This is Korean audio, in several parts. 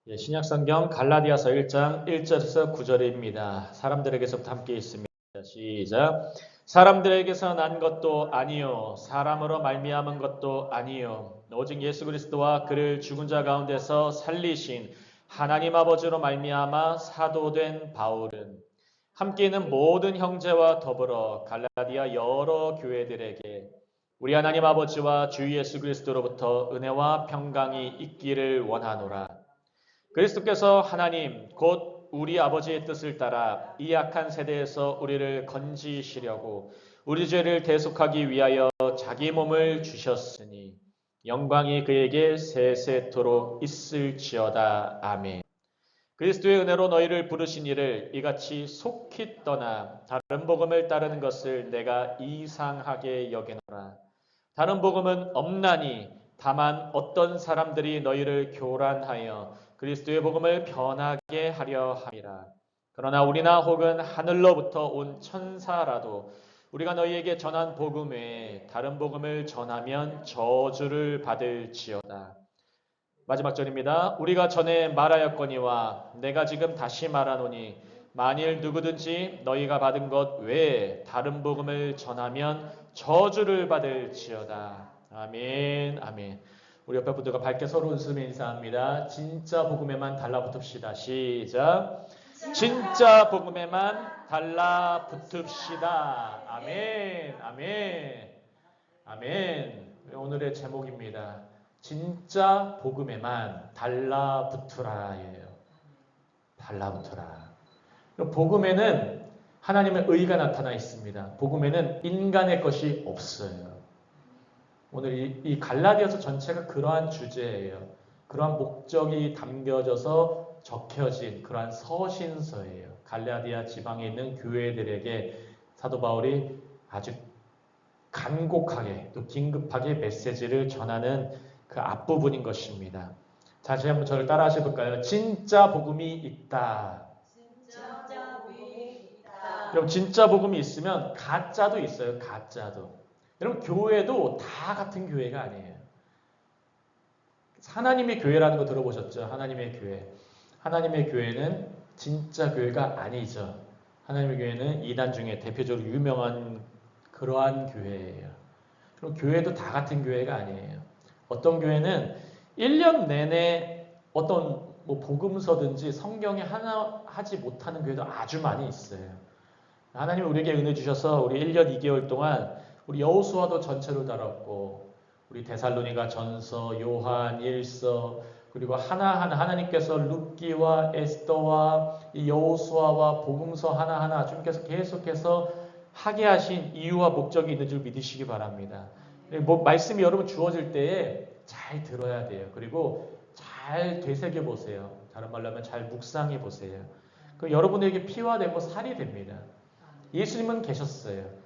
신약성경 갈라디아서 1장 1절에서 9절입니다. 사람들에게서부터 함께 있습니다. 시작. 사람들에게서 난 것도 아니요 사람으로 말미암은 것도 아니요 오직 예수 그리스도와 그를 죽은 자 가운데서 살리신 하나님 아버지로 말미암아 사도된 바울은 함께 있는 모든 형제와 더불어 갈라디아 여러 교회들에게 우리 하나님 아버지와 주 예수 그리스도로부터 은혜와 평강이 있기를 원하노라. 그리스도께서 하나님 곧 우리 아버지의 뜻을 따라 이 악한 세대에서 우리를 건지시려고 우리 죄를 대속하기 위하여 자기 몸을 주셨으니 영광이 그에게 세세토록 있을지어다. 아멘. 그리스도의 은혜로 너희를 부르신 이를 이같이 속히 떠나 다른 복음을 따르는 것을 내가 이상하게 여기노라. 다른 복음은 없나니 다만 어떤 사람들이 너희를 교란하여 그리스도의 복음을 변하게 하려 함이라. 그러나 우리나 혹은 하늘로부터 온 천사라도 우리가 너희에게 전한 복음 외에 다른 복음을 전하면 저주를 받을지어다. 마지막 절입니다. 우리가 전에 말하였거니와 내가 지금 다시 말하노니 만일 누구든지 너희가 받은 것 외에 다른 복음을 전하면 저주를 받을지어다. 아멘. 아멘. 우리 옆에 분들과 밝게 서로 웃으며 인사합니다. 진짜 복음에만 달라붙읍시다. 시작. 진짜 복음에만 달라붙읍시다. 아멘. 아멘. 아멘. 오늘의 제목입니다. 진짜 복음에만 달라붙으라예요. 달라붙으라. 복음에는 하나님의 의가 나타나 있습니다. 복음에는 인간의 것이 없어요. 오늘 이 갈라디아서 전체가 그러한 주제예요. 그러한 목적이 담겨져서 적혀진 그러한 서신서예요. 갈라디아 지방에 있는 교회들에게 사도 바울이 아주 간곡하게 또 긴급하게 메시지를 전하는 그 앞부분인 것입니다. 다시 한번 저를 따라 하셔볼까요? 진짜 복음이 있다. 여러분 진짜 복음이 있으면 가짜도 있어요. 가짜도. 여러분 교회도 다 같은 교회가 아니에요. 하나님의 교회라는 거 들어보셨죠? 하나님의 교회. 하나님의 교회는 진짜 교회가 아니죠. 하나님의 교회는 이단 중에 대표적으로 유명한 그러한 교회예요. 그럼 교회도 다 같은 교회가 아니에요. 어떤 교회는 1년 내내 어떤 복음서든지 성경에 하나 하지 못하는 교회도 아주 많이 있어요. 하나님이 우리에게 은혜 주셔서 우리 1년 2개월 동안 우리 여호수아도 전체를 다뤘고 우리 데살로니가 전서, 요한 1서 그리고 하나하나 하나님께서 룻기와 에스더와 이 여호수아와 복음서 하나하나 주님께서 계속해서 하게 하신 이유와 목적이 있는 줄 믿으시기 바랍니다. 말씀이 여러분 주어질 때에 잘 들어야 돼요. 그리고 잘 되새겨 보세요. 다른 말로 하면 잘 묵상해 보세요. 여러분에게 피와 되고 살이 됩니다. 예수님은 계셨어요.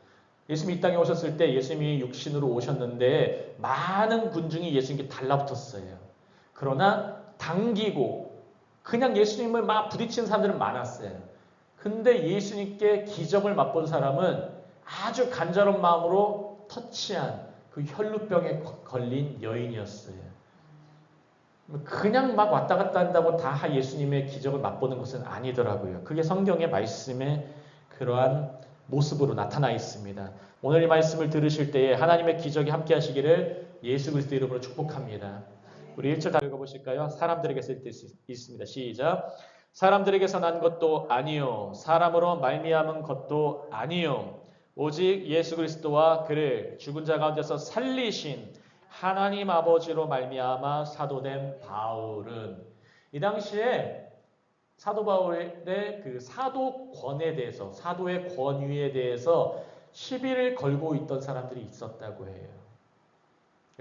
예수님이 이 땅에 오셨을 때 예수님이 육신으로 오셨는데 많은 군중이 예수님께 달라붙었어요. 그러나 당기고 그냥 예수님을 막 부딪히는 사람들은 많았어요. 근데 예수님께 기적을 맛본 사람은 아주 간절한 마음으로 터치한 그 혈루병에 걸린 여인이었어요. 그냥 막 왔다 갔다 한다고 다 예수님의 기적을 맛보는 것은 아니더라고요. 그게 성경의 말씀의 그러한 모습으로 나타나 있습니다. 오늘 이 말씀을 들으실 때에 하나님의 기적이 함께 하시기를 예수 그리스도 이름으로 축복합니다. 우리 1절 다 읽어보실까요? 사람들에게 쓸 때 있습니다. 시작. 사람들에게서 난 것도 아니요 사람으로 말미암은 것도 아니요 오직 예수 그리스도와 그를 죽은 자 가운데서 살리신 하나님 아버지로 말미암아 사도된 바울은 이 당시에 사도 바울의 그 사도권에 대해서 사도의 권위에 대해서 시비를 걸고 있던 사람들이 있었다고 해요.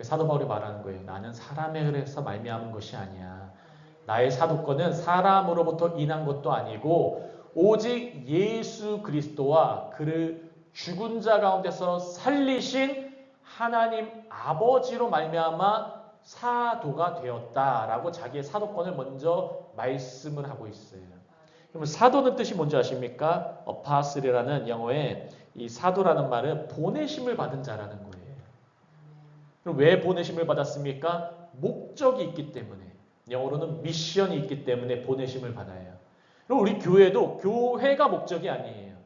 사도 바울이 말하는 거예요. 나는 사람에 의해서 말미암은 것이 아니야. 나의 사도권은 사람으로부터 인한 것도 아니고 오직 예수 그리스도와 그를 죽은 자 가운데서 살리신 하나님 아버지로 말미암아 사도가 되었다라고 자기의 사도권을 먼저 말씀을 하고 있어요. 그러면 사도는 뜻이 뭔지 아십니까? 어파슬이라는 영어에 이 사도라는 말은 보내심을 받은 자라는 거예요. 그럼 왜 보내심을 받았습니까? 목적이 있기 때문에. 영어로는 미션이 있기 때문에 보내심을 받아요. 그리고 우리 교회도 교회가 목적이 아니에요.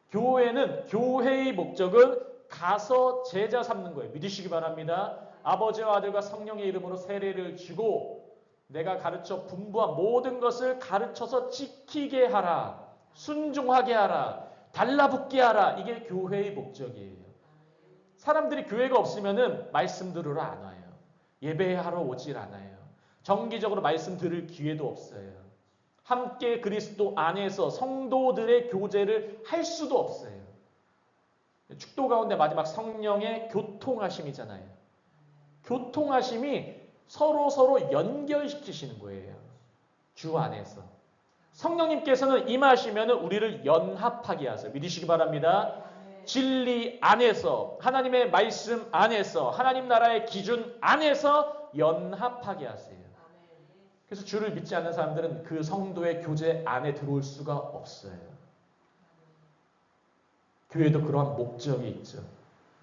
교회는 교회의 목적은 가서 제자 삼는 거예요. 믿으시기 바랍니다. 아버지와 아들과 성령의 이름으로 세례를 주고 내가 가르쳐 분부한 모든 것을 가르쳐서 지키게 하라. 순종하게 하라. 달라붙게 하라. 이게 교회의 목적이에요. 사람들이 교회가 없으면은 말씀 들으러 안 와요. 예배하러 오질 않아요. 정기적으로 말씀 들을 기회도 없어요. 함께 그리스도 안에서 성도들의 교제를 할 수도 없어요. 축도 가운데 마지막 성령의 교통하심이잖아요. 교통하심이 서로 연결시키시는 거예요. 주 안에서. 성령님께서는 임하시면 우리를 연합하게 하세요. 믿으시기 바랍니다. 진리 안에서, 하나님의 말씀 안에서, 하나님 나라의 기준 안에서 연합하게 하세요. 그래서 주를 믿지 않는 사람들은 그 성도의 교제 안에 들어올 수가 없어요. 교회도 그러한 목적이 있죠.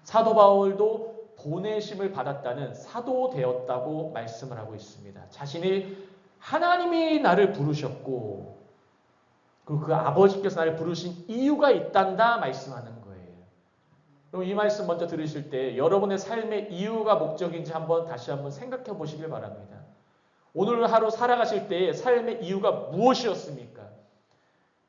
사도 바울도 보내심을 받았다는 사도 되었다고 말씀을 하고 있습니다. 자신이 하나님이 나를 부르셨고 그리고 그 아버지께서 나를 부르신 이유가 있단다 말씀하는 거예요. 그럼 이 말씀 먼저 들으실 때 여러분의 삶의 이유가 목적인지 다시 한번 생각해 보시길 바랍니다. 오늘 하루 살아가실 때의 삶의 이유가 무엇이었습니까?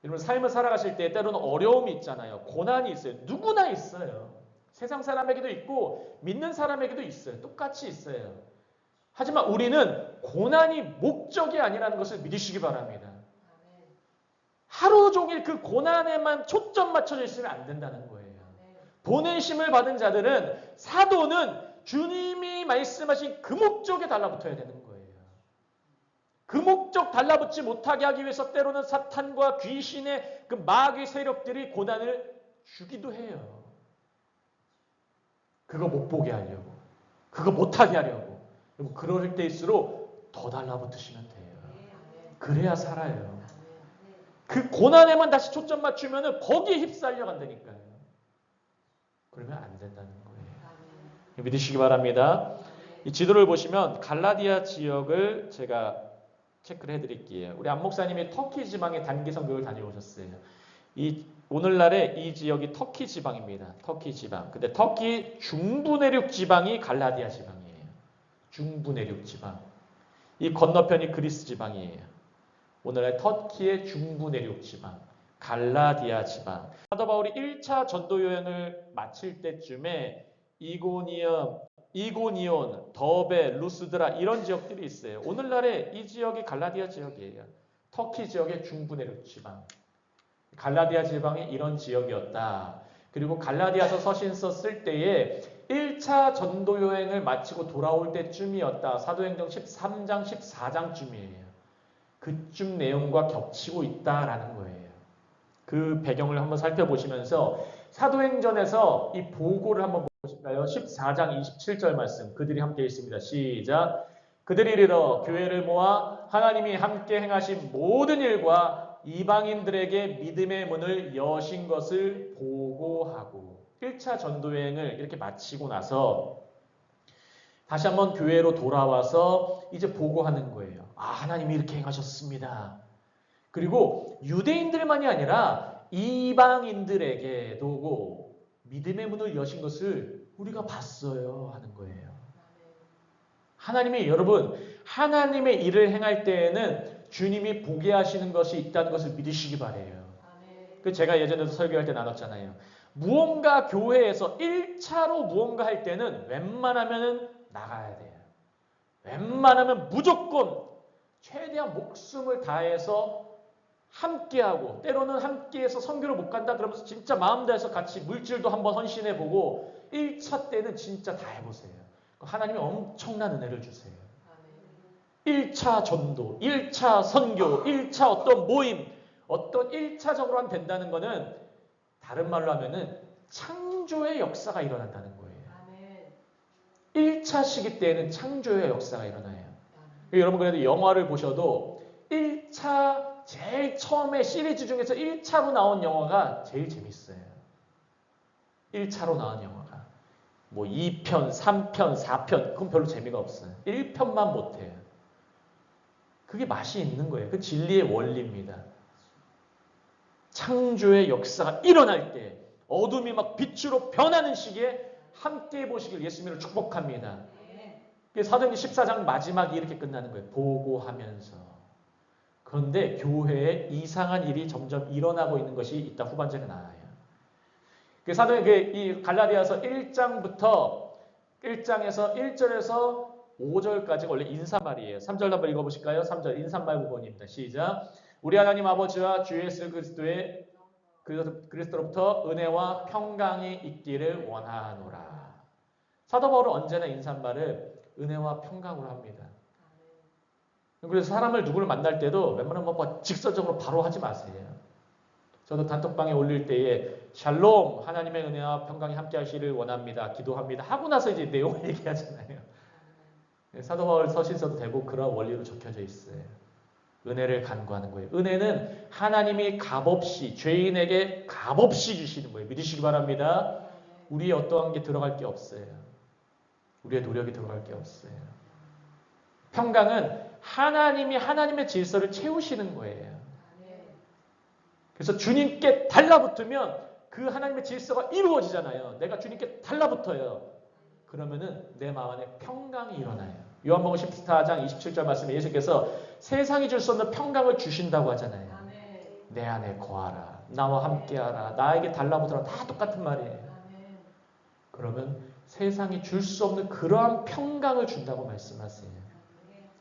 여러분 삶을 살아가실 때 때로는 어려움이 있잖아요. 고난이 있어요. 누구나 있어요. 세상 사람에게도 있고 믿는 사람에게도 있어요. 똑같이 있어요. 하지만 우리는 고난이 목적이 아니라는 것을 믿으시기 바랍니다. 하루 종일 그 고난에만 초점 맞춰져 있으면 안 된다는 거예요. 보내심을 받은 자들은 사도는 주님이 말씀하신 그 목적에 달라붙어야 되는 거예요. 그 목적 달라붙지 못하게 하기 위해서 때로는 사탄과 귀신의 그 마귀 세력들이 고난을 주기도 해요. 그거 못 보게 하려고. 그거 못하게 하려고. 그럴 때일수록 더 달라붙으시면 돼요. 그래야 살아요. 그 고난에만 다시 초점 맞추면 거기에 휩쓸려 간다니까요. 그러면 안 된다는 거예요. 믿으시기 바랍니다. 이 지도를 보시면 갈라디아 지역을 제가 체크를 해드릴게요. 우리 안 목사님이 터키 지방의 단기 선교를 다녀오셨어요. 오늘날의 이 지역이 터키 지방입니다. 터키 지방. 근데 터키 중부 내륙 지방이 갈라디아 지방이에요. 중부 내륙 지방. 이 건너편이 그리스 지방이에요. 오늘날 터키의 중부 내륙 지방. 갈라디아 지방. 사도 바울이 1차 전도 여행을 마칠 때쯤에 이고니온, 더베, 루스드라 이런 지역들이 있어요. 오늘날의 이 지역이 갈라디아 지역이에요. 터키 지역의 중부 내륙 지방. 갈라디아 지방이 이런 지역이었다. 그리고 갈라디아서 서신서 쓸 때에 1차 전도 여행을 마치고 돌아올 때쯤이었다. 사도행전 13장, 14장쯤이에요. 그쯤 내용과 겹치고 있다라는 거예요. 그 배경을 한번 살펴보시면서 사도행전에서 이 보고를 한번 보실까요? 14장 27절 말씀 그들이 함께 있습니다. 시작. 그들이 이르러 교회를 모아 하나님이 함께 행하신 모든 일과 이방인들에게 믿음의 문을 여신 것을 보고하고 1차 전도여행을 이렇게 마치고 나서 다시 한번 교회로 돌아와서 이제 보고하는 거예요. 하나님이 이렇게 행하셨습니다. 그리고 유대인들만이 아니라 이방인들에게도 믿음의 문을 여신 것을 우리가 봤어요 하는 거예요. 하나님이 여러분 하나님의 일을 행할 때에는 주님이 보게 하시는 것이 있다는 것을 믿으시기 바래요. 그 제가 예전에도 설교할 때 나눴잖아요. 무언가 교회에서 1차로 무언가 할 때는 웬만하면 나가야 돼요. 웬만하면 무조건 최대한 목숨을 다해서 함께하고 때로는 함께해서 선교를 못 간다 그러면서 진짜 마음 다해서 같이 물질도 한번 헌신해보고 1차 때는 진짜 다 해보세요. 하나님이 엄청난 은혜를 주세요. 1차 전도, 1차 선교, 1차 어떤 모임, 어떤 1차적으로 하면 된다는 거는 다른 말로 하면은 창조의 역사가 일어난다는 거예요. 1차 시기 때에는 창조의 역사가 일어나요. 여러분 그래도 영화를 보셔도 1차 제일 처음에 시리즈 중에서 1차로 나온 영화가 제일 재밌어요. 1차로 나온 영화가. 뭐 2편, 3편, 4편 그건 별로 재미가 없어요. 1편만 못해요. 그게 맛이 있는 거예요. 그 진리의 원리입니다. 창조의 역사가 일어날 때 어둠이 막 빛으로 변하는 시기에 함께 보시길 예수님을 축복합니다. 사도행전 14장 마지막이 이렇게 끝나는 거예요. 보고하면서. 그런데 교회에 이상한 일이 점점 일어나고 있는 것이 이따 후반절에 나와요. 사도행전 이 갈라디아서 1장부터 1장에서 1절에서 5절까지 원래 인사말이에요. 3절 한번 읽어보실까요? 3절 인사말 부분입니다. 시작. 우리 하나님 아버지와 주 예수 그리스도로부터 은혜와 평강이 있기를 원하노라. 사도 바울은 언제나 인사말을 은혜와 평강으로 합니다. 그래서 사람을 누구를 만날 때도 웬만하면 뭐 직설적으로 바로 하지 마세요. 저도 단톡방에 올릴 때에 샬롬 하나님의 은혜와 평강이 함께 하시기를 원합니다. 기도합니다. 하고 나서 이제 내용을 얘기하잖아요. 사도 바울 서신서도 대부분 그런 원리로 적혀져 있어요. 은혜를 간구하는 거예요. 은혜는 하나님이 값없이 죄인에게 값없이 주시는 거예요. 믿으시기 바랍니다. 우리의 어떠한 게 들어갈 게 없어요. 우리의 노력이 들어갈 게 없어요. 평강은 하나님이 하나님의 질서를 채우시는 거예요. 그래서 주님께 달라붙으면 그 하나님의 질서가 이루어지잖아요. 내가 주님께 달라붙어요. 그러면은 내 마음 안에 평강이 일어나요. 요한복음 14장 27절 말씀에 예수께서 세상이 줄 수 없는 평강을 주신다고 하잖아요. 내 안에 거하라. 나와 함께하라. 나에게 달라붙어라. 다 똑같은 말이에요. 그러면 세상이 줄 수 없는 그러한 평강을 준다고 말씀하세요.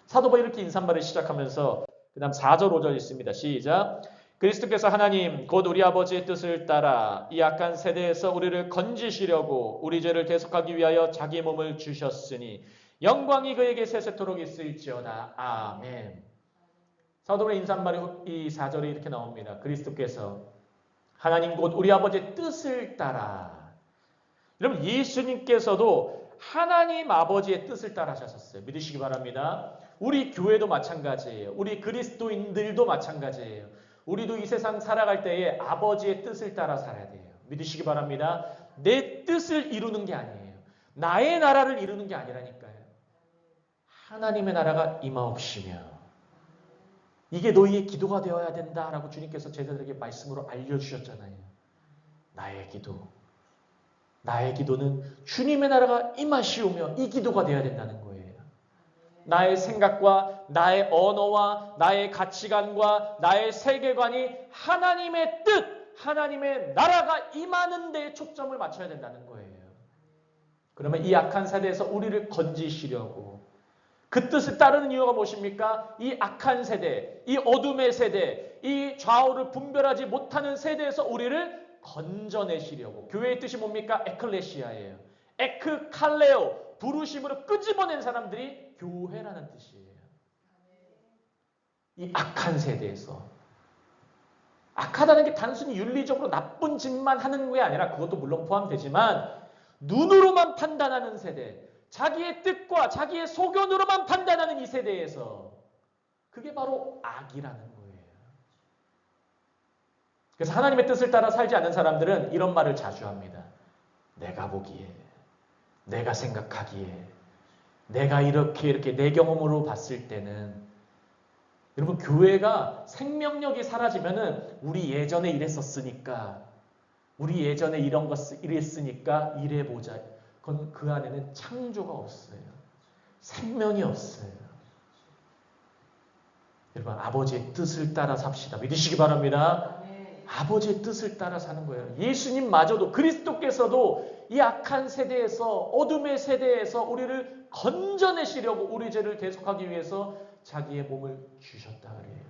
사도 바울이 이렇게 인사말을 시작하면서 그 다음 4절 5절 있습니다. 시작. 그리스도께서 하나님 곧 우리 아버지의 뜻을 따라 이 악한 세대에서 우리를 건지시려고 우리 죄를 대속하기 위하여 자기 몸을 주셨으니 영광이 그에게 세세토록 있을지어다. 아멘. 사도 바울의 인사말이 이 4절이 이렇게 나옵니다. 그리스도께서 하나님 곧 우리 아버지의 뜻을 따라. 여러분 예수님께서도 하나님 아버지의 뜻을 따라 하셨어요. 믿으시기 바랍니다. 우리 교회도 마찬가지예요. 우리 그리스도인들도 마찬가지예요. 우리도 이 세상 살아갈 때에 아버지의 뜻을 따라 살아야 돼요. 믿으시기 바랍니다. 내 뜻을 이루는 게 아니에요. 나의 나라를 이루는 게 아니라니까요. 하나님의 나라가 임하옵시며 이게 너희의 기도가 되어야 된다라고 주님께서 제자들에게 말씀으로 알려주셨잖아요. 나의 기도는 주님의 나라가 임하시오며 이 기도가 되어야 된다는 거예요. 나의 생각과 나의 언어와 나의 가치관과 나의 세계관이 하나님의 뜻, 하나님의 나라가 임하는 데에 초점을 맞춰야 된다는 거예요. 그러면 이 악한 세대에서 우리를 건지시려고 그 뜻을 따르는 이유가 무엇입니까? 이 악한 세대, 이 어둠의 세대, 이 좌우를 분별하지 못하는 세대에서 우리를 건져내시려고. 교회의 뜻이 뭡니까? 에클레시아예요. 에크칼레오, 부르심으로 끄집어낸 사람들이 교회라는 뜻이에요. 이 악한 세대에서. 악하다는 게 단순히 윤리적으로 나쁜 짓만 하는 게 아니라 그것도 물론 포함되지만 눈으로만 판단하는 세대, 자기의 뜻과 자기의 소견으로만 판단하는 이 세대에서 그게 바로 악이라는 거예요. 그래서 하나님의 뜻을 따라 살지 않는 사람들은 이런 말을 자주 합니다. 내가 보기에, 내가 생각하기에, 내가 이렇게 내 경험으로 봤을 때는. 여러분 교회가 생명력이 사라지면은 우리 예전에 이랬었으니까, 우리 예전에 이런 것 이랬으니까 이래보자. 그건 그 안에는 창조가 없어요. 생명이 없어요. 여러분 아버지의 뜻을 따라 삽시다. 믿으시기 바랍니다. 아버지의 뜻을 따라 사는 거예요. 예수님마저도 그리스도께서도 이 악한 세대에서 어둠의 세대에서 우리를 건져내시려고 우리 죄를 대속하기 위해서 자기의 몸을 주셨다 그래요.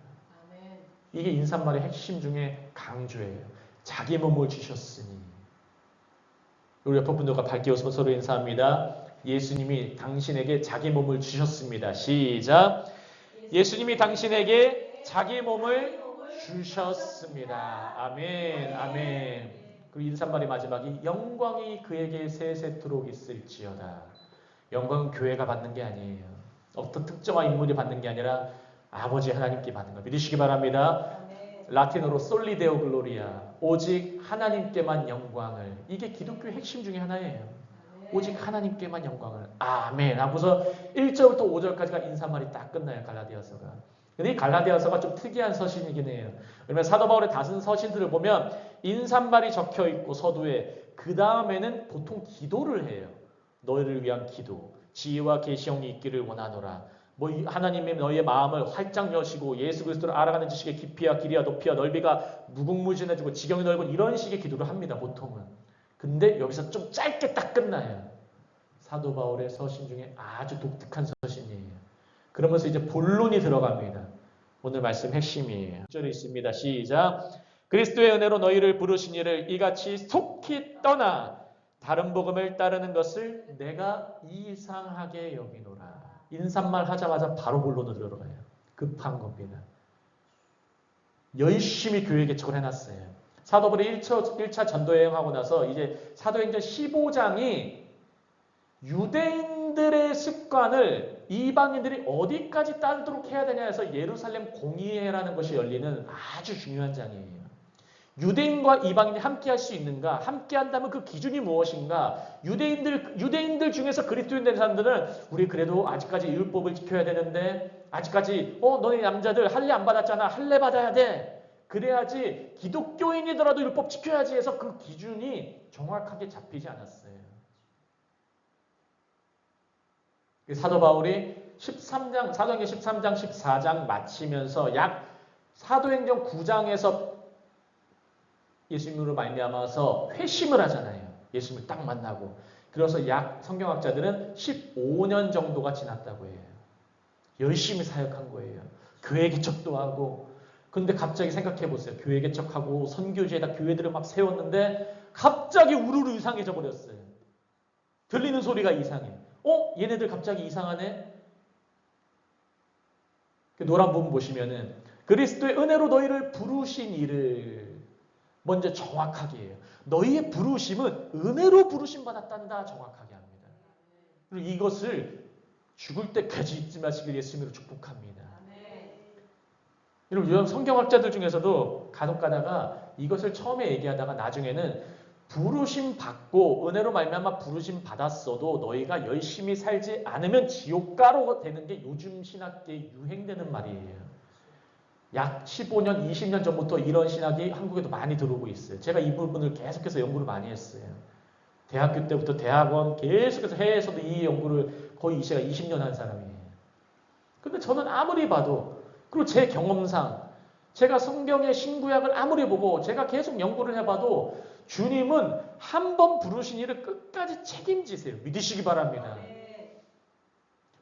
이게 인사말의 핵심 중에 강조예요. 자기 몸을 주셨으니. 우리 옆에 분들과 밝게 웃으며 서로 인사합니다. 예수님이 당신에게 자기 몸을 주셨습니다. 시작. 예수님이 당신에게 자기 몸을 주셨습니다. 아멘, 아멘. 그리고 인사말의 마지막이 영광이 그에게 세세토록 있을지어다. 영광은 교회가 받는 게 아니에요. 어떤 특정한 인물이 받는 게 아니라 아버지 하나님께 받는 거 믿으시기 바랍니다. 라틴어로 솔리데오 글로리아, 오직 하나님께만 영광을. 이게 기독교의 핵심 중에 하나예요. 오직 하나님께만 영광을. 아멘 하고서 1절부터 5절까지가 인사말이 딱 끝나요. 갈라디아서가. 근데 이 갈라디아서가 좀 특이한 서신이긴 해요. 왜냐면 사도 바울의 다른 서신들을 보면 인사말이 적혀 있고 서두에 그 다음에는 보통 기도를 해요. 너희를 위한 기도, 지혜와 계시형이 있기를 원하노라. 뭐 하나님이 너희의 마음을 활짝 여시고 예수 그리스도를 알아가는 지식의 깊이와 길이와 높이와 넓이가 무궁무진해지고 지경이 넓고 이런 식의 기도를 합니다. 보통은. 근데 여기서 좀 짧게 딱 끝나요. 사도 바울의 서신 중에 아주 독특한 서신이에요. 그러면서 이제 본론이 들어갑니다. 오늘 말씀 핵심이에요. 1절에 있습니다. 시작. 그리스도의 은혜로 너희를 부르신 이를 이같이 속히 떠나 다른 복음을 따르는 것을 내가 이상하게 여기노라. 인사말 하자마자 바로 본론으로 들어가요. 급한 겁니다. 열심히 교회 개척을 해놨어요. 사도 바울이 1차 전도여행하고 나서 이제 사도행전 15장이 유대인들의 습관을 이방인들이 어디까지 따르도록 해야 되냐 해서 예루살렘 공의회라는 것이 열리는 아주 중요한 장이에요. 유대인과 이방인이 함께 할 수 있는가? 함께 한다면 그 기준이 무엇인가? 유대인들 중에서 그리스도인 된 사람들은 우리 그래도 아직까지 율법을 지켜야 되는데 아직까지 너네 남자들 할례 안 받았잖아. 할례 받아야 돼. 그래야지 기독교인이더라도 율법 지켜야지 해서 그 기준이 정확하게 잡히지 않았어요. 사도 바울이 사도행전 13장, 14장 마치면서 약 사도행전 9장에서 예수님으로 말미암아서 회심을 하잖아요. 예수님을 딱 만나고. 그래서 약 성경학자들은 15년 정도가 지났다고 해요. 열심히 사역한 거예요. 교회 개척도 하고. 근데 갑자기 생각해 보세요. 교회 개척하고 선교지에다 교회들을 막 세웠는데 갑자기 우르르 이상해져 버렸어요. 들리는 소리가 이상해. 얘네들 갑자기 이상하네? 노란 부분 보시면은 그리스도의 은혜로 너희를 부르신 이를 먼저 정확하게 해요. 너희의 부르심은 은혜로 부르심 받았단다 정확하게 합니다. 그리고 이것을 죽을 때까지 잊지 마시길 예수님으로 축복합니다. 여러분 성경학자들 중에서도 간혹 가다가 이것을 처음에 얘기하다가 나중에는 부르심 받고 은혜로 말미암아 부르심 받았어도 너희가 열심히 살지 않으면 지옥가로 되는 게 요즘 신학계에 유행되는 말이에요. 약 15년, 20년 전부터 이런 신학이 한국에도 많이 들어오고 있어요. 제가 이 부분을 계속해서 연구를 많이 했어요. 대학교 때부터 대학원 계속해서 해외에서도 이 연구를 거의 제가 20년 한 사람이에요. 근데 저는 아무리 봐도 그리고 제 경험상 제가 성경의 신구약을 아무리 보고 제가 계속 연구를 해봐도 주님은 한 번 부르신 일을 끝까지 책임지세요. 믿으시기 바랍니다.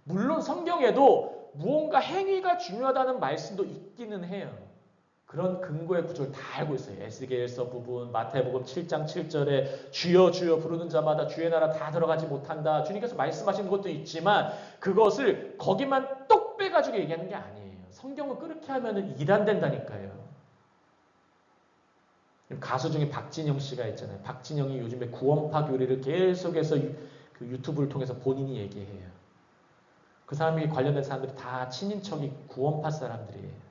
물론 성경에도 무언가 행위가 중요하다는 말씀도 있기는 해요. 그런 근거의 구조를 다 알고 있어요. 에스겔서 부분, 마태복음 7장 7절에 주여 주여 부르는 자마다 주의 나라 다 들어가지 못한다. 주님께서 말씀하신 것도 있지만 그것을 거기만 똑 빼가지고 얘기하는 게 아니에요. 성경을 그렇게 하면 이단된다니까요. 가수 중에 박진영 씨가 있잖아요. 박진영이 요즘에 구원파 교리를 계속해서 그 유튜브를 통해서 본인이 얘기해요. 그 사람이 관련된 사람들이 다 친인척이 구원파 사람들이에요.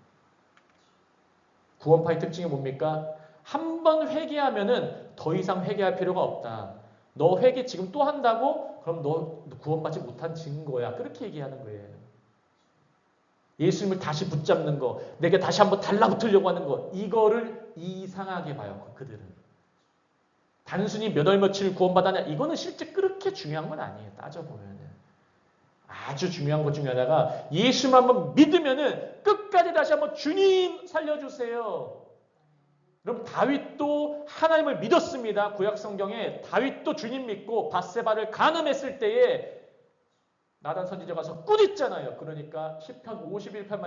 구원파의 특징이 뭡니까? 한 번 회개하면은 더 이상 회개할 필요가 없다. 너 회개 지금 또 한다고? 그럼 너 구원받지 못한 증거야. 그렇게 얘기하는 거예요. 예수님을 다시 붙잡는 거, 내게 다시 한번 달라붙으려고 하는 거, 이거를 이상하게 봐요. 그들은. 단순히 몇 월 며칠 구원받았냐, 이거는 실제 그렇게 중요한 건 아니에요. 따져보면은. 아주 중요한 것 중에 하나가 예수만 한번 믿으면은 끝까지 다시 한번 주님 살려주세요. 여러분 다윗도 하나님을 믿었습니다. 구약 성경에 다윗도 주님 믿고 밧세바를 간음했을 때에 나단 선지자 가서 꾸짖잖아요. 그러니까 시편 51편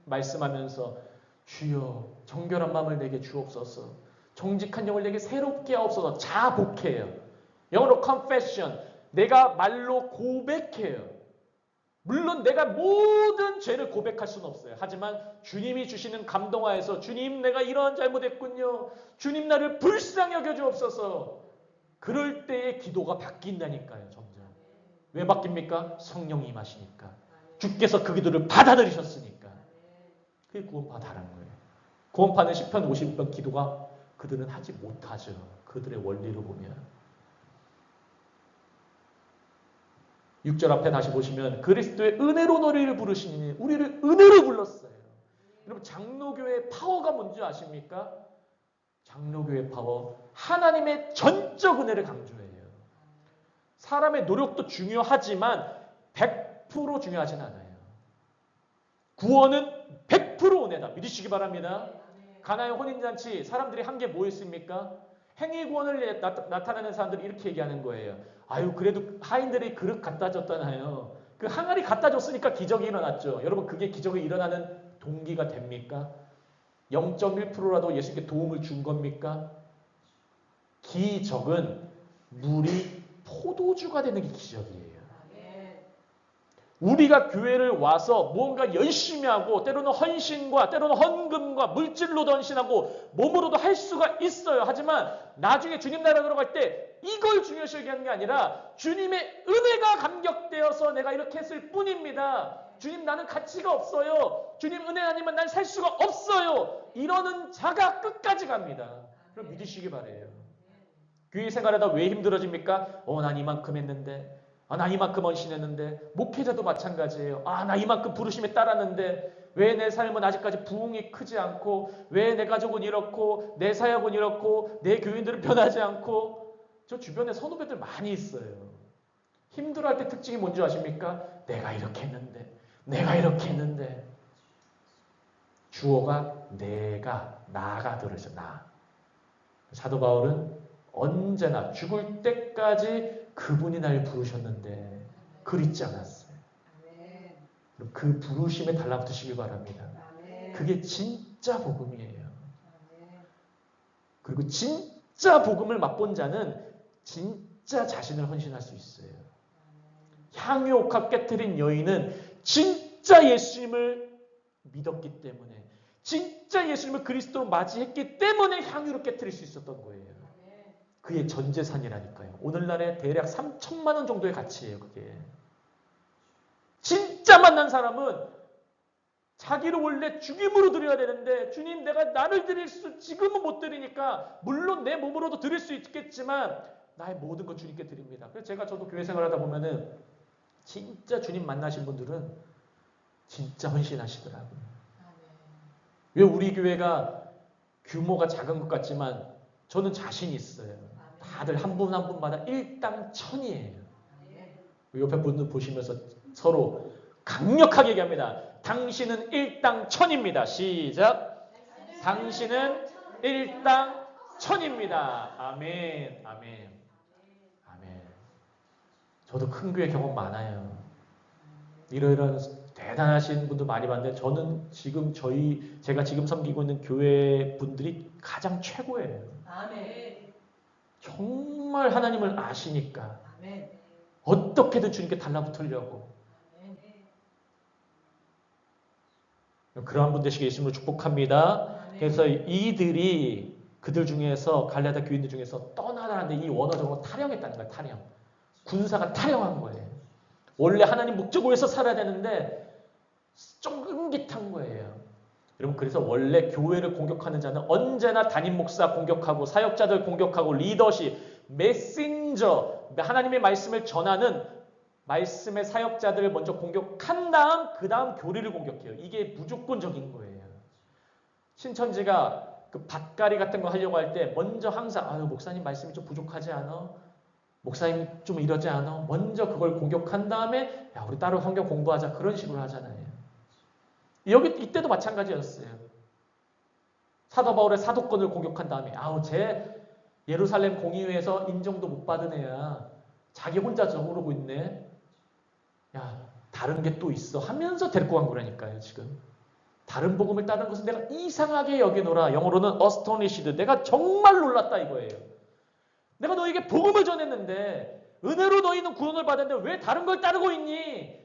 말씀하면서 주여 정결한 마음을 내게 주옵소서. 정직한 영을 내게 새롭게 하옵소서. 자복해요. 영어로 confession. 내가 말로 고백해요. 물론 내가 모든 죄를 고백할 수는 없어요. 하지만 주님이 주시는 감동하에서 주님 내가 이러한 잘못했군요. 주님 나를 불쌍히 여겨 주옵소서. 그럴 때의 기도가 바뀐다니까요. 점점. 왜 바뀝니까? 성령이 임하시니까. 주께서 그 기도를 받아들이셨으니까. 그게 구원파 다른 거예요. 구원파는 시편 50편 기도가 그들은 하지 못하죠. 그들의 원리로 보면. 6절 앞에 다시 보시면 그리스도의 은혜로 너희를 부르시니 우리를 은혜로 불렀어요. 여러분 장로교의 파워가 뭔지 아십니까? 장로교의 파워, 하나님의 전적 은혜를 강조해요. 사람의 노력도 중요하지만 100% 중요하진 않아요. 구원은 100% 은혜다. 믿으시기 바랍니다. 가나의 혼인잔치 사람들이 한 게 뭐였습니까? 행위 구원을 나타내는 사람들이 이렇게 얘기하는 거예요. 아유 그래도 하인들이 그릇 갖다 줬잖아요. 그 항아리 갖다 줬으니까 기적이 일어났죠. 여러분 그게 기적이 일어나는 동기가 됩니까? 0.1%라도 예수님께 도움을 준 겁니까? 기적은 물이 포도주가 되는 게 기적이에요. 우리가 교회를 와서 무언가 열심히 하고 때로는 헌신과 때로는 헌금과 물질로도 헌신하고 몸으로도 할 수가 있어요. 하지만 나중에 주님 나라 들어갈 때 이걸 중요시 여기는 게 아니라 주님의 은혜가 감격되어서 내가 이렇게 했을 뿐입니다. 주님 나는 가치가 없어요. 주님 은혜 아니면 난 살 수가 없어요. 이러는 자가 끝까지 갑니다. 그럼 믿으시기 바래요. 교회 생활하다 왜 힘들어집니까? 난 이만큼 했는데 나 이만큼 헌신했는데 목회자도 마찬가지예요. 나 이만큼 부르심에 따랐는데 왜 내 삶은 아직까지 부흥이 크지 않고 왜 내 가족은 이렇고 내 사역은 이렇고 내 교인들은 변하지 않고 저 주변에 선후배들 많이 있어요. 힘들어할 때 특징이 뭔지 아십니까? 내가 이렇게 했는데 내가 이렇게 했는데 주어가 내가 나가 들어있어. 나. 사도 바울은 언제나 죽을 때까지 그분이 날 부르셨는데 그걸 잊지 않았어요. 그 부르심에 달라붙으시길 바랍니다. 그게 진짜 복음이에요. 그리고 진짜 복음을 맛본 자는 진짜 자신을 헌신할 수 있어요. 향유옥합 깨트린 여인은 진짜 예수님을 믿었기 때문에 진짜 예수님을 그리스도로 맞이했기 때문에 향유를 깨트릴 수 있었던 거예요. 그의 전 재산이라니까요. 오늘날에 대략 3천만 원 정도의 가치예요. 그게. 진짜 만난 사람은 자기를 원래 죽임으로 드려야 되는데 주님 내가 나를 드릴 수 지금은 못 드리니까 물론 내 몸으로도 드릴 수 있겠지만 나의 모든 것 주님께 드립니다. 그래서 저도 교회 생활하다 보면은 진짜 주님 만나신 분들은 진짜 헌신하시더라고요. 왜 우리 교회가 규모가 작은 것 같지만 저는 자신 있어요. 다들 한 분 한 분마다 일당천이에요. 옆에 분들 보시면서 서로 강력하게 얘기합니다. 당신은 일당천입니다. 시작. 당신은 일당천입니다. 아멘. 아멘. 아멘. 저도 큰 교회 경험 많아요. 이런 대단하신 분들 많이 봤는데 저는 지금 제가 지금 섬기고 있는 교회 분들이 가장 최고예요. 아멘. 정말 하나님을 아시니까 아멘. 어떻게든 주님께 달라붙으려고 그러한 분 되시게 예수님으로 축복합니다. 아멘. 그래서 이들이 그들 중에서 갈라디아 교인들 중에서 떠나라는데 이 원어적으로 탈영했다는 거예요. 탈영. 군사가 탈영한 거예요. 원래 하나님 목적을 위해서 살아야 되는데 좀 ưng깃한 거예요. 여러분 그래서 원래 교회를 공격하는 자는 언제나 담임 목사 공격하고 사역자들 공격하고 리더십, 메신저, 하나님의 말씀을 전하는 말씀의 사역자들을 먼저 공격한 다음 그 다음 교리를 공격해요. 이게 무조건적인 거예요. 신천지가 그 밭갈이 같은 거 하려고 할 때 먼저 항상 목사님 말씀이 좀 부족하지 않아? 목사님 좀 이러지 않아? 먼저 그걸 공격한 다음에 우리 따로 성경 공부하자 그런 식으로 하잖아요. 이때도 마찬가지였어요. 사도 바울의 사도권을 공격한 다음에 쟤 예루살렘 공의회에서 인정도 못 받은 애야. 자기 혼자 저러고 있네. 다른 게 또 있어 하면서 데리고 간 거라니까요. 지금. 다른 복음을 따르는 것은 내가 이상하게 여기노라. 영어로는 astonished. 내가 정말 놀랐다 이거예요. 내가 너에게 복음을 전했는데 은혜로 너희는 구원을 받았는데 왜 다른 걸 따르고 있니?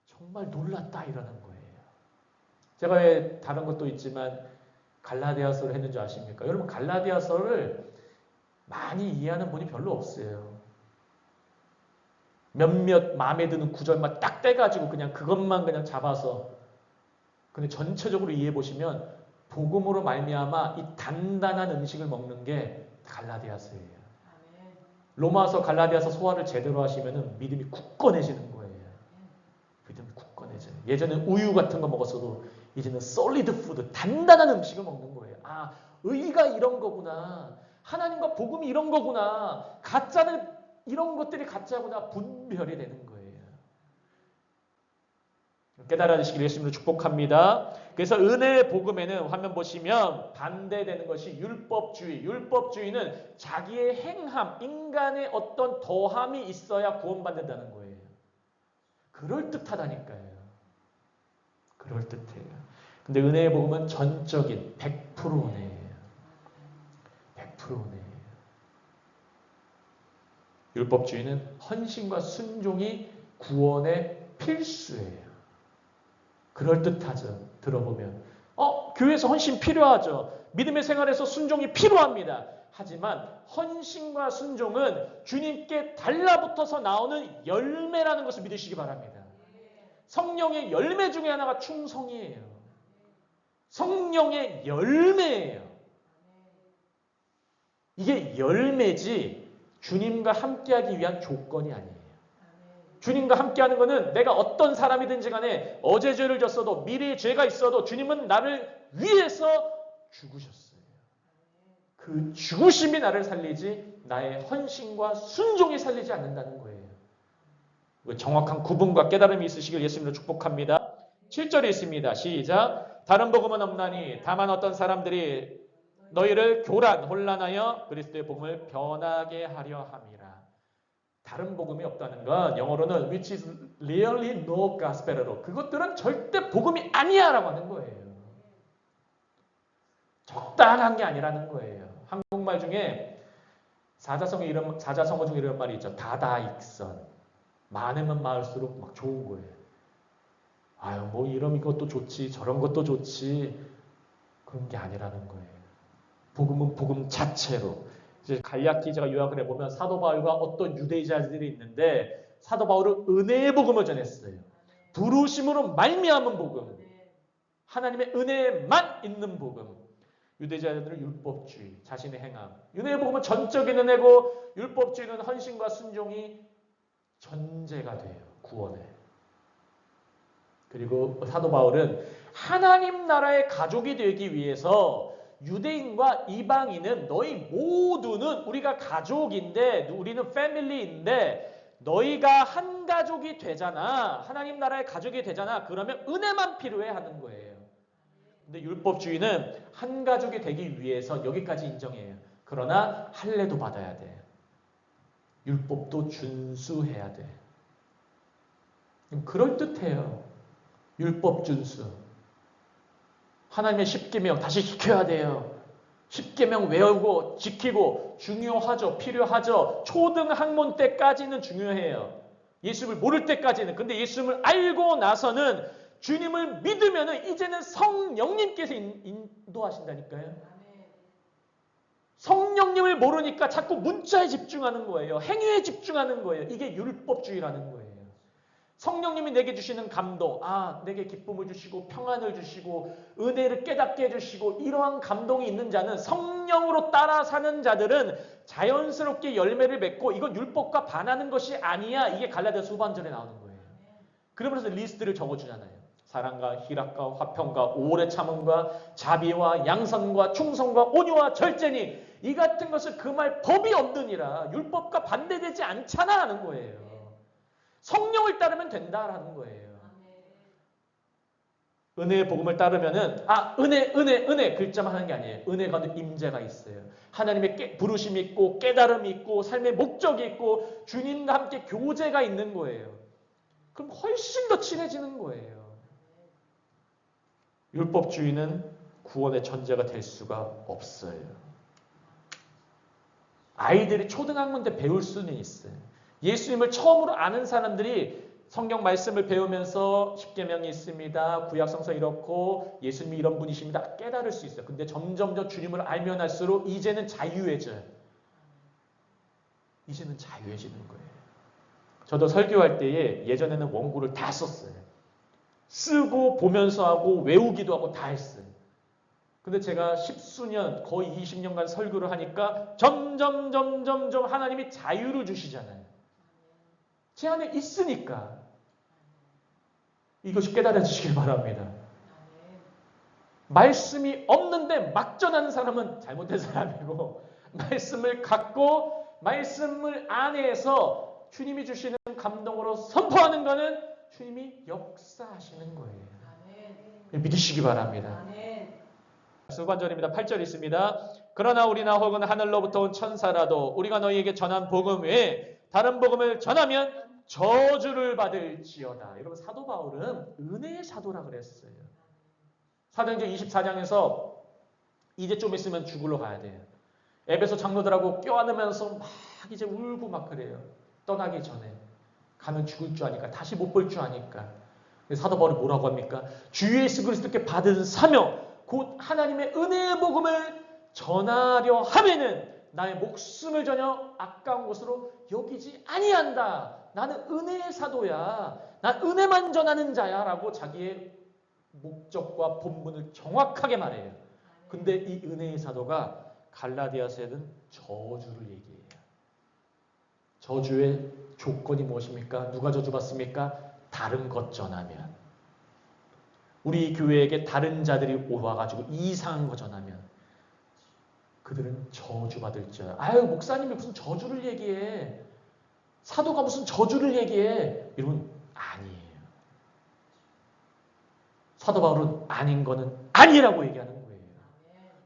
정말 놀랐다 이러는 거예요. 제가 왜 다른 것도 있지만 갈라디아서를 했는 줄 아십니까? 여러분 갈라디아서를 많이 이해하는 분이 별로 없어요. 몇몇 마음에 드는 구절만 딱 떼가지고 그냥 그것만 그냥 잡아서 근데 전체적으로 이해해 보시면 복음으로 말미암아 이 단단한 음식을 먹는 게 갈라디아서예요. 로마서 갈라디아서 소화를 제대로 하시면은 믿음이 굳건해지는 거예요. 믿음이 굳건해져요. 예전에 우유 같은 거 먹었어도 이제는 솔리드 푸드, 단단한 음식을 먹는 거예요. 아, 의가 이런 거구나. 하나님과 복음이 이런 거구나. 가짜는 이런 것들이 가짜구나. 분별이 되는 거예요. 깨달아지시길 예수님으로 축복합니다. 그래서 은혜의 복음에는 화면 보시면 반대되는 것이 율법주의. 율법주의는 자기의 행함, 인간의 어떤 더함이 있어야 구원받는다는 거예요. 그럴듯하다니까요. 그럴듯해요. 근데 은혜의 복음은 전적인 100% 은혜예요. 100% 은혜예요. 율법주의는 헌신과 순종이 구원의 필수예요. 그럴듯하죠. 들어보면. 교회에서 헌신 필요하죠. 믿음의 생활에서 순종이 필요합니다. 하지만 헌신과 순종은 주님께 달라붙어서 나오는 열매라는 것을 믿으시기 바랍니다. 성령의 열매 중에 하나가 충성이에요. 성령의 열매예요. 이게 열매지 주님과 함께하기 위한 조건이 아니에요. 주님과 함께하는 것은 내가 어떤 사람이든지 간에 어제 죄를 졌어도 미래에 죄가 있어도 주님은 나를 위해서 죽으셨어요. 그 죽으심이 나를 살리지 나의 헌신과 순종이 살리지 않는다는 거예요. 정확한 구분과 깨달음이 있으시길 예수님으로 축복합니다. 7절에 있습니다. 시작. 다른 복음은 없나니 다만 어떤 사람들이 너희를 교란, 혼란하여 그리스도의 복음을 변하게 하려 함이라. 다른 복음이 없다는 건 영어로는 which is really no gospel로 그것들은 절대 복음이 아니야 라고 하는 거예요. 적당한 게 아니라는 거예요. 한국말 중에 사자성어 중에 이런 말이 있죠. 다다익선. 많으면 많을수록 막 좋은 거예요. 아유 뭐 이런 것도 좋지 저런 것도 좋지 그런 게 아니라는 거예요. 복음은 복음 자체로. 이제 갈라디 제가 요약을 해보면 사도 바울과 어떤 유대자들이 있는데 사도 바울은 은혜의 복음을 전했어요. 부르심으로 말미암은 복음. 하나님의 은혜에만 있는 복음. 유대자들은 율법주의, 자신의 행함. 은혜의 복음은 전적인 은혜고 율법주의는 헌신과 순종이 전제가 돼요. 구원에. 그리고 사도 바울은 하나님 나라의 가족이 되기 위해서 유대인과 이방인은 너희 모두는 우리가 가족인데 우리는 패밀리인데 너희가 한 가족이 되잖아. 하나님 나라의 가족이 되잖아. 그러면 은혜만 필요해 하는 거예요. 근데 율법주의는 한 가족이 되기 위해서 여기까지 인정해요. 그러나 할례도 받아야 돼. 율법도 준수해야 돼. 그럴듯해요. 율법 준수. 하나님의 십계명 다시 지켜야 돼요. 십계명 외우고 지키고 중요하죠. 필요하죠. 초등 학문 때까지는 중요해요. 예수를 모를 때까지는. 근데 예수를 알고 나서는 주님을 믿으면 이제는 성령님께서 인도하신다니까요. 성령님을 모르니까 자꾸 문자에 집중하는 거예요. 행위에 집중하는 거예요. 이게 율법주의라는 거예요. 성령님이 내게 주시는 감동, 내게 기쁨을 주시고 평안을 주시고 은혜를 깨닫게 해주시고 이러한 감동이 있는 자는 성령으로 따라 사는 자들은 자연스럽게 열매를 맺고 이건 율법과 반하는 것이 아니야. 이게 갈라디아서 후반절에 나오는 거예요. 그러면서 리스트를 적어주잖아요. 사랑과 희락과 화평과 오래 참음과 자비와 양선과 충성과 온유와 절제니 이 같은 것을 금할 법이 없느니라. 율법과 반대되지 않잖아 하는 거예요. 성령을 따르면 된다라는 거예요. 은혜의 복음을 따르면은 은혜 글자만 하는 게 아니에요. 은혜 가운데 임재가 있어요. 하나님의 부르심이 있고 깨달음이 있고 삶의 목적이 있고 주님과 함께 교제가 있는 거예요. 그럼 훨씬 더 친해지는 거예요. 율법주의는 구원의 전제가 될 수가 없어요. 아이들이 초등학문 때 배울 수는 있어요. 예수님을 처음으로 아는 사람들이 성경 말씀을 배우면서 십계명이 있습니다. 구약성서 이렇고 예수님이 이런 분이십니다. 깨달을 수 있어요. 근데 점점 주님을 알면 할수록 이제는 자유해져요. 이제는 자유해지는 거예요. 저도 설교할 때에 예전에는 원고를 다 썼어요. 쓰고 보면서 하고 외우기도 하고 다 했어요. 근데 제가 10수년 거의 20년간 설교를 하니까 점점 하나님이 자유를 주시잖아요. 제 안에 있으니까. 이것이 깨달아지시길 바랍니다. 말씀이 없는데 막 전하는 사람은 잘못된 사람이고, 말씀을 갖고 말씀을 안에서 주님이 주시는 감동으로 선포하는 것은 주님이 역사하시는 거예요. 믿으시기 바랍니다. 수반절입니다. 8절 있습니다. 그러나 우리나 혹은 하늘로부터 온 천사라도 우리가 너희에게 전한 복음 외에 다른 복음을 전하면 저주를 받을지어다. 여러분, 사도 바울은 은혜의 사도라 그랬어요. 사도행전 24장에서 이제 좀 있으면 죽으러 가야 돼요. 에베소 장로들하고 껴안으면서 막 이제 울고 막 그래요. 떠나기 전에. 가면 죽을 줄 아니까, 다시 못 볼 줄 아니까. 사도 바울이 뭐라고 합니까? 주 예수 그리스도께 받은 사명, 곧 하나님의 은혜의 복음을 전하려 하면은 나의 목숨을 전혀 아까운 것으로 여기지 아니한다. 나는 은혜의 사도야. 난 은혜만 전하는 자야. 라고 자기의 목적과 본분을 정확하게 말해요. 근데 이 은혜의 사도가 갈라디아서에는 저주를 얘기해요. 저주의 조건이 무엇입니까? 누가 저주받습니까? 다른 것 전하면. 우리 교회에게 다른 자들이 와가지고 이상한 거 전하면 그들은 저주받을지어다. 아유, 목사님이 무슨 저주를 얘기해. 사도가 무슨 저주를 얘기해. 여러분, 아니에요. 사도 바울은 아닌 거는 아니라고 얘기하는 거예요.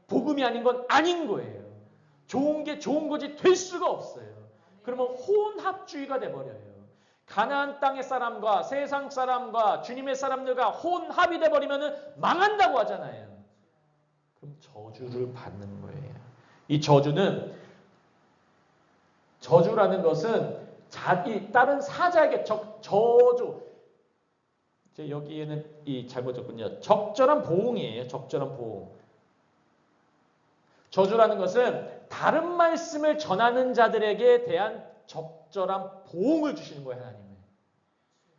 복음이 아닌 건 아닌 거예요. 좋은 게 좋은 거지 될 수가 없어요. 그러면 혼합주의가 돼버려요. 가나안 땅의 사람과 세상 사람과 주님의 사람들과 혼합이 돼버리면 망한다고 하잖아요. 그럼 저주를 받는 거예요. 이 저주라는 것은 다른 사자에게 저주. 여기에는 잘못 적군요. 적절한 보응이에요. 적절한 보응. 저주라는 것은 다른 말씀을 전하는 자들에게 대한 적절한 보응을 주시는 거예요. 하나님은.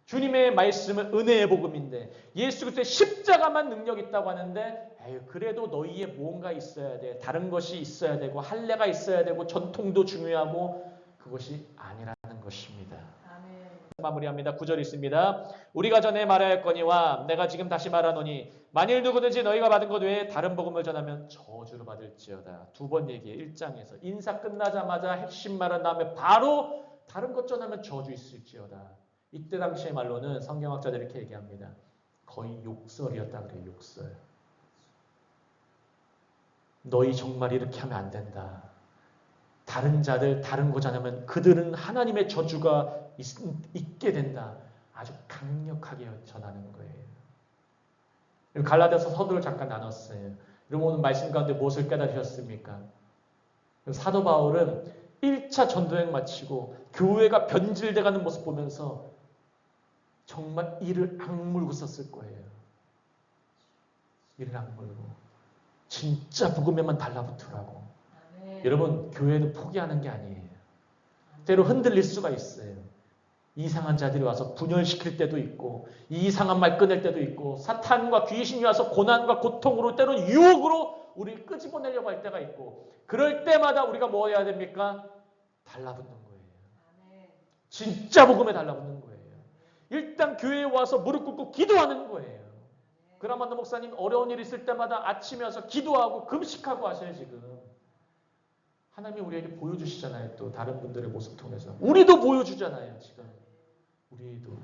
주님의 말씀은 은혜의 복음인데 예수 그리스도의 십자가만 능력 있다고 하는데 에휴, 그래도 너희에 뭔가 있어야 돼. 다른 것이 있어야 되고 할례가 있어야 되고 전통도 중요하고 그것이 아니라는 것입니다. 아멘. 마무리합니다. 9절 있습니다. 우리가 전에 말하였거니와 내가 지금 다시 말하노니 만일 누구든지 너희가 받은 것 외에 다른 복음을 전하면 저주를 받을지어다. 두 번 얘기해. 1장에서 인사 끝나자마자 핵심 말한 다음에 바로 다른 것 전하면 저주 있을지어다. 이때 당시의 말로는 성경학자들이 이렇게 얘기합니다. 거의 욕설이었다 그래요. 욕설. 너희 정말 이렇게 하면 안 된다. 다른 자들 다른 거 전하면 그들은 하나님의 저주가 있게 된다. 아주 강력하게 전하는 거예요. 갈라디아서 서두를 잠깐 나눴어요. 여러분 오늘 말씀 가운데 무엇을 깨달으셨습니까? 사도 바울은 1차 전도여행 마치고 교회가 변질돼가는 모습 보면서 정말 이를 악물고 썼을 거예요. 이를 악물고 진짜 복음에만 달라붙으라고. 여러분 교회는 포기하는 게 아니에요. 때로 흔들릴 수가 있어요. 이상한 자들이 와서 분열시킬 때도 있고 이상한 말 꺼낼 때도 있고 사탄과 귀신이 와서 고난과 고통으로 때로는 유혹으로 우리를 끄집어내려고 할 때가 있고 그럴 때마다 우리가 뭐 해야 됩니까? 달라붙는 거예요. 진짜 복음에 달라붙는 거예요. 일단 교회에 와서 무릎 꿇고 기도하는 거예요. 그라만도 목사님 어려운 일 있을 때마다 아침에 와서 기도하고 금식하고 하셔요. 지금 하나님이 우리에게 보여주시잖아요. 또 다른 분들의 모습 통해서 우리도 보여주잖아요. 지금 우리도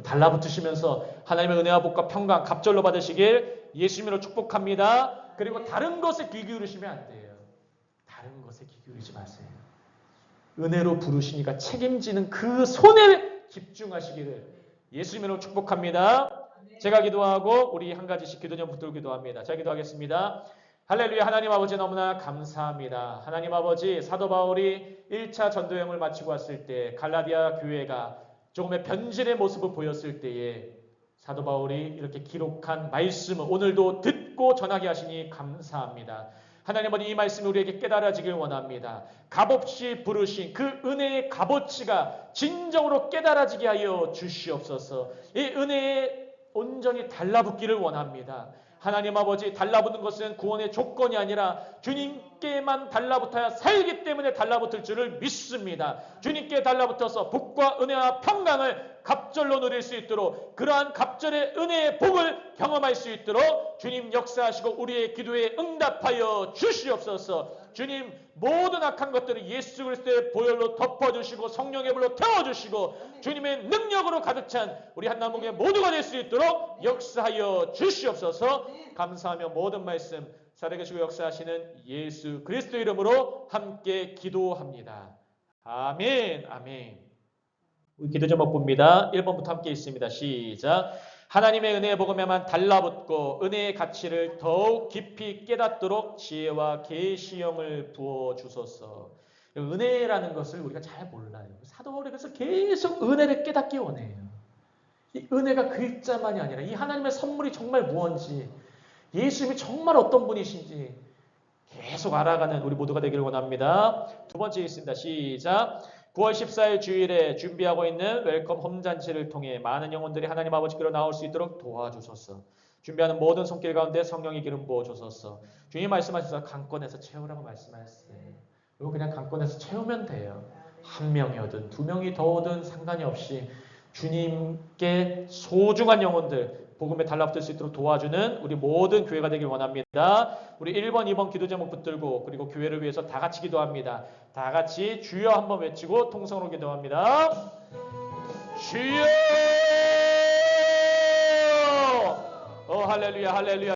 달라붙으시면서 하나님의 은혜와 복과 평강 갑절로 받으시길 예수님으로 축복합니다. 그리고 다른 것에 귀 기울이시면 안 돼요. 다른 것에 귀 기울이지 마세요. 은혜로 부르시니까 책임지는 그 손에 집중하시기를 예수님으로 축복합니다. 제가 기도하고 우리 한 가지씩 기도 좀 붙들고 기도합니다. 제가 기도하겠습니다. 할렐루야. 하나님 아버지 너무나 감사합니다. 하나님 아버지 사도 바울이 1차 전도여행을 마치고 왔을 때 갈라디아 교회가 조금의 변질의 모습을 보였을 때에 사도 바울이 이렇게 기록한 말씀을 오늘도 듣고 전하게 하시니 감사합니다. 하나님 아버지 이 말씀이 우리에게 깨달아지길 원합니다. 값없이 부르신 그 은혜의 값어치가 진정으로 깨달아지게 하여 주시옵소서. 이 은혜에 온전히 달라붙기를 원합니다. 하나님 아버지 달라붙는 것은 구원의 조건이 아니라 주님께만 달라붙어야 살기 때문에 달라붙을 줄을 믿습니다. 주님께 달라붙어서 복과 은혜와 평강을 갑절로 누릴 수 있도록 그러한 갑절의 은혜의 복을 경험할 수 있도록 주님 역사하시고 우리의 기도에 응답하여 주시옵소서. 주님 모든 악한 것들을 예수 그리스도의 보혈로 덮어주시고 성령의 불로 태워주시고 주님의 능력으로 가득 찬 우리 한나무교회 모두가 될 수 있도록 역사하여 주시옵소서. 감사하며 모든 말씀 살아계시고 역사하시는 예수 그리스도 이름으로 함께 기도합니다. 아멘. 아멘. 우리 기도 제목 봅니다. 1번부터 함께 있습니다. 시작. 하나님의 은혜의 복음에만 달라붙고 은혜의 가치를 더욱 깊이 깨닫도록 지혜와 계시형을 부어주소서. 은혜라는 것을 우리가 잘 몰라요. 사도 바울이 그래서 계속 은혜를 깨닫기 원해요. 이 은혜가 글자만이 아니라 이 하나님의 선물이 정말 무언지, 예수님이 정말 어떤 분이신지 계속 알아가는 우리 모두가 되기를 원합니다. 두 번째 있습니다. 시작. 9월 14일 주일에 준비하고 있는 웰컴 홈잔치를 통해 많은 영혼들이 하나님 아버지께로 나올 수 있도록 도와주소서. 준비하는 모든 손길 가운데 성령의 기름 부어주소서. 주님 말씀하셔서 강권에서 채우라고 말씀하셨어요. 이거 그냥 강권에서 채우면 돼요. 한 명이든 두 명이 더 오든 상관이 없이 주님께 소중한 영혼들 복음에 달라붙을 수 있도록 도와주는 우리 모든 교회가 되길 원합니다. 우리 1번, 2번 기도 제목 붙들고 그리고 교회를 위해서 다 같이 기도합니다. 다 같이 주여 한번 외치고 통성으로 기도합니다. 주여! 할렐루야, 할렐루야.